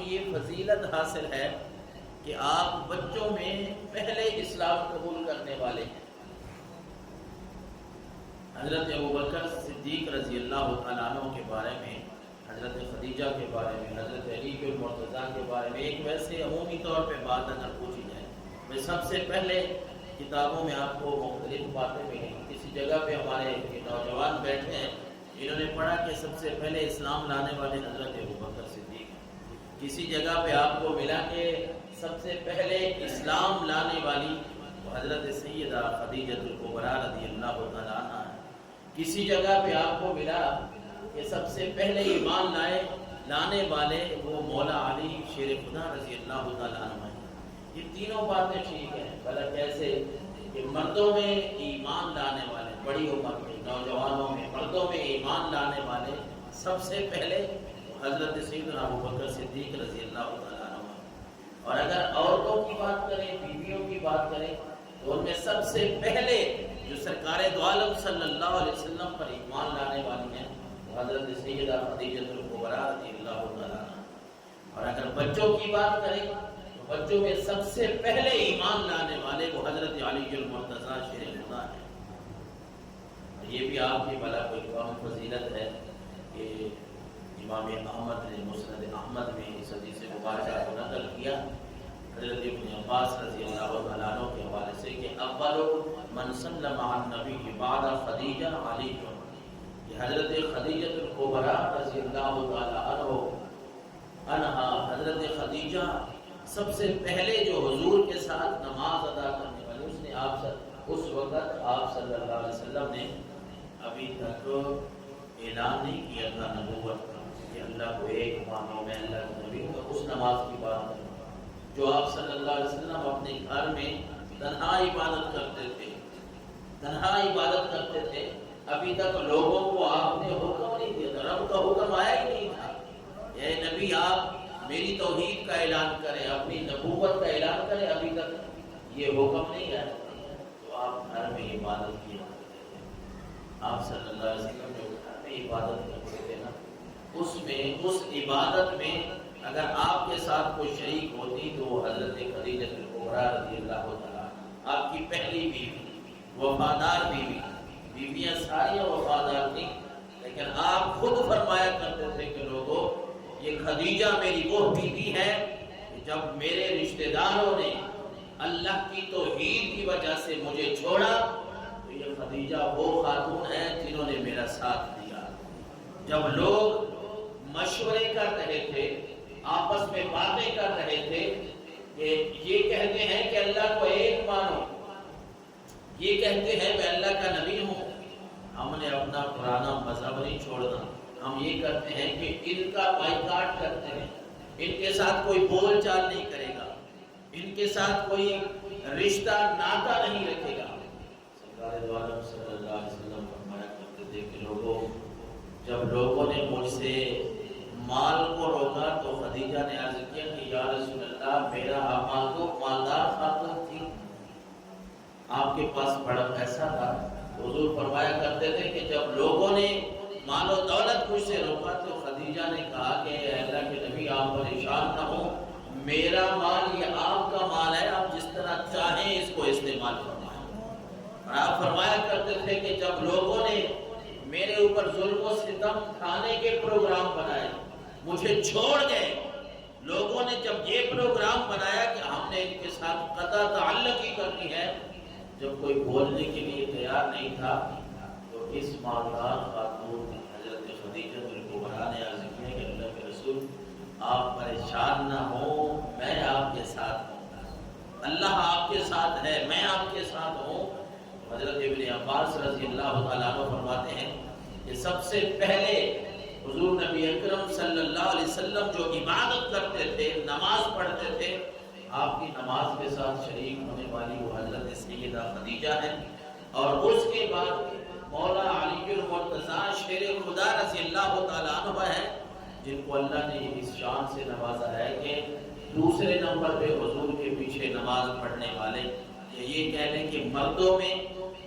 یہ فضیلت حاصل ہے کہ آپ بچوں میں پہلے اسلام قبول کرنے والے ہیں۔ حضرت ابوبکر صدیق رضی اللہ تعالیٰ عنہ کے بارے میں، حضرت خدیجہ کے بارے میں، حضرت علی المرتضیٰ کے بارے میں ایک ویسے عمومی طور پہ بات اگر پوچھی جائے، میں سب سے پہلے کتابوں میں آپ کو مختلف باتیں ملیں۔ کسی جگہ پہ ہمارے نوجوان بیٹھے ہیں جنہوں نے پڑھا کہ سب سے پہلے اسلام لانے والے حضرت ابوبکر صدیق ہیں۔ کسی جگہ پہ آپ کو ملا کہ سب سے پہلے اسلام لانے والی وہ حضرت سیدہ خدیجہ الکبریٰ رضی اللہ تعالیٰ عنہ ہے۔ کسی جگہ پہ آپ کو ملا کہ سب سے پہلے ایمان لانے والے وہ مولا علی شیر خدا رضی اللہ تعالیٰ عنہ ہیں۔ یہ تینوں باتیں ٹھیک ہیں، بھلا کیسے کہ مردوں میں ایمان لانے والے، بڑی عمر میں، نوجوانوں میں، مردوں میں ایمان لانے والے سب سے پہلے حضرت سیدنا ابوبکر صدیق رضی اللہ تعالیٰ عنہ ہیں۔ اور اگر عورتوں کی بات کریں، بیویوں کی بات کریں، تو ان میں سب سے پہلے جو سرکار دو عالم صلی اللہ علیہ وسلم پر ایمان لانے والی ہیں وہ حضرت سیدہ خدیجہ الکبریٰ رضی اللہ تعالیٰ عنہ۔ اور اگر بچوں کی بات کریں تو بچوں میں سب سے پہلے ایمان لانے والے وہ حضرت علی المرتضیٰ شیر خدا ہیں۔ یہ بھی آپ کی بلا کوئی کم فضیلت ہے کہ امام احمد نے مسند احمد میں اس حدیث مبارکہ کو نقل کیا حضرت ابن عباس رضی اللہ تعالیٰ عنہ کے حوالے سے کہ اول من سلم علی النبی بعد خدیجہ علی، یہ حضرت خدیجہ الکبریٰ رضی اللہ تعالیٰ عنہا، حضرت خدیجہ سب سے پہلے جو حضور کے ساتھ نماز ادا کرنے والی، اس نے اس وقت آپ صلی اللہ علیہ وسلم نے ابھی تک اعلان نہیں کیا تھا نبوت کا کہ اللہ کو ایک مانو، میں اللہ کے نبی ہوں۔ اس نماز کی بات کروں جو آپ صلی اللہ علیہ وسلم اپنے گھر میں تنہا عبادت کرتے تھے، ابھی تک لوگوں کو آپ نے حکم نہیں دیا تھا، رب کا حکم آیا ہی نہیں تھا اے نبی آپ میری توحید کا اعلان کریں، اپنی نبوت کا اعلان کریں، ابھی تک یہ حکم نہیں آیا تو آپ گھر میں عبادت کیا کرتے تھے۔ آپ صلی اللہ علیہ وسلم جو گھر میں عبادت کرتے تھے نا، اس عبادت میں اگر آپ کے ساتھ کوئی شریک ہوتی تو وہ حضرت خدیجہ الکبریٰ رضی اللہ تعالیٰ، آپ کی پہلی بیوی، وفادار بیوی، بیویاں ساریاں وفادار تھیں، لیکن آپ خود فرمایا کرتے تھے کہ لوگوں یہ خدیجہ میری وہ بیوی ہے کہ جب میرے رشتہ داروں نے اللہ کی توحید کی وجہ سے مجھے چھوڑا تو یہ خدیجہ وہ خاتون ہے جنہوں نے میرا ساتھ دیا۔ جب لوگ مشورے کر رہے تھے، آپس میں باتیں کر رہے تھے کہ یہ کہتے ہیں کہ اللہ کو ایک مانو، یہ کہتے ہیں میں اللہ کا نبی ہوں، ہم نے اپنا پرانا مذہب نہیں چھوڑنا، ہم یہ کرتے ہیں کہ ان کا بائیکاٹ کرتے ہیں، ان کے ساتھ کوئی بول چال نہیں کرے گا، ان کے ساتھ کوئی رشتہ ناتا نہیں رکھے گا۔ سرکار دو عالم صلی اللہ علیہ وسلم فرمایا کرتے تھے کہ لوگوں جب لوگوں نے مجھ سے مال کو روکا تو خدیجہ نے عرض کیا کہ یا رسول اللہ میرا مال تو مالدار خاتون تھی، آپ کے پاس بڑا پیسہ تھا۔ حضور فرمایا کرتے تھے کہ جب لوگوں نے مال و دولت مجھ سے روکا تو خدیجہ نے کہا کہ اے اللہ کے نبی آپ پریشان نہ ہوں، میرا مال یہ آپ کا مال ہے، آپ جس طرح چاہیں اس کو استعمال فرمائیں۔ اور آپ فرمایا کرتے تھے کہ جب لوگوں نے میرے اوپر ظلم و ستم کھانے کے پروگرام بنائے، مجھے چھوڑ گئے، لوگوں نے جب یہ پروگرام بنایا کہ ہم نے ان کے ساتھ قطع تعلق ہی کرنی ہے، جب کوئی بولنے کے لیے تیار نہیں تھا تو اس مالدار خاتون حضرت خدیجہ الکبریٰ نے عرض کیا کہ اللہ کے رسول آپ پریشان نہ ہوں، میں آپ کے ساتھ ہوں، اللہ آپ کے ساتھ ہے، میں آپ کے ساتھ ہوں۔ حضرت ابن عباس رضی اللہ تعالیٰ عنہ فرماتے ہیں کہ سب سے پہلے حضور نبی اکرم صلی اللہ علیہ وسلم جو عبادت کرتے تھے، نماز پڑھتے تھے، آپ کی نماز کے ساتھ شریک ہونے والی وہ حضرت سیدہ خدیجہ ہیں۔ اور اس کے بعد مولا علی المرتضیٰ شیر خدا رضی اللہ تعالیٰ عنہ ہیں، جن کو اللہ نے اس شان سے نوازا ہے کہ دوسرے نمبر پہ حضور کے پیچھے نماز پڑھنے والے، یہ کہہ لیں کہ مردوں میں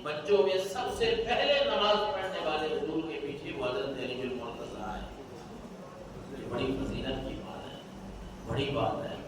بچوں میں سب سے پہلے نماز پڑھنے والے حضور کے پیچھے وہ حضرت علی المرتضیٰ ہیں۔ بڑی فضیلت کی بات ہے، بڑی بات ہے.